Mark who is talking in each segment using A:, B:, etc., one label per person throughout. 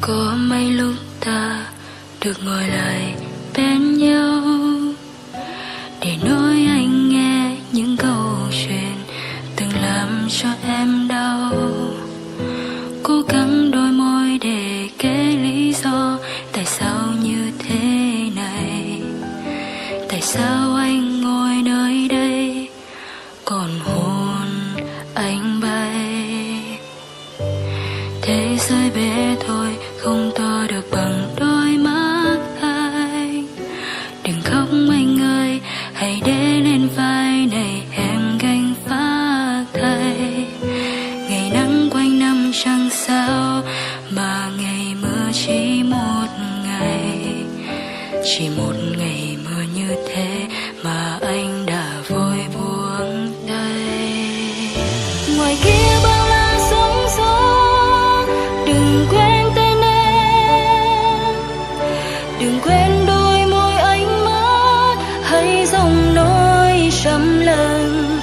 A: Có mấy lúc ta được ngồi lại bên nhau để nói anh nghe những câu chuyện từng làm cho em đau. Cố gắng đôi môi để kể lý do tại sao như thế này. Tại sao anh ngồi nơi đây còn hồn anh bay. Thế giới bé thôi không to được bằng đôi mắt anh. Đừng khóc anh ơi, hãy để lên vai này em gánh vác thay. Ngày nắng quanh năm chẳng sao, mà ngày mưa chỉ một ngày. Chỉ một ngày mưa như thế mà anh đã vội buông tay. Ngoài kia bao la sóng gió, đừng quên tên em. Đừng quên đôi môi ánh mắt hay giọng nói trăm lần.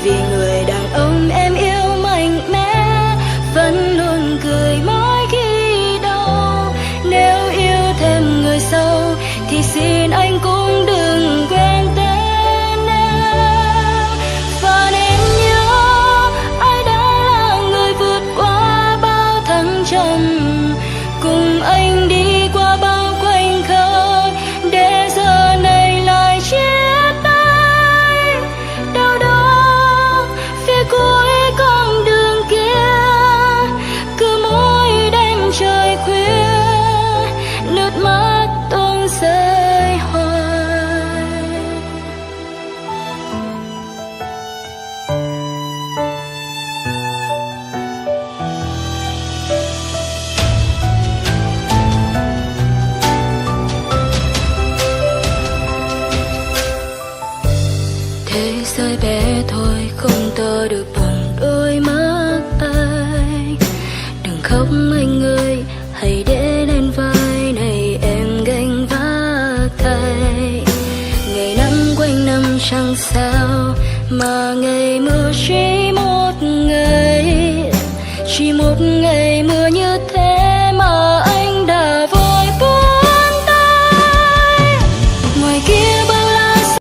A: Vì người đàn ông em yêu mạnh mẽ vẫn luôn cười mỗi khi đau. Nếu yêu thêm người sau thì xin anh cũng đừng quên tên em. Và nên nhớ ai đã là người vượt qua bao thăng trầm, cùng anh đi qua bao khoảnh khắc để giờ này lại chia tay. Đâu đó phía cuối con đường kia, cứ mỗi đêm trời khuya nước mắt tuôn rơi hoài. Thế giới bé thôi không to được bằng đôi mắt anh. Đừng khóc anh ơi, hãy để lên vai này em gánh vác thay. Ngày nắng quanh năm chẳng sao, mà ngày mưa chỉ một ngày. Chỉ một ngày mưa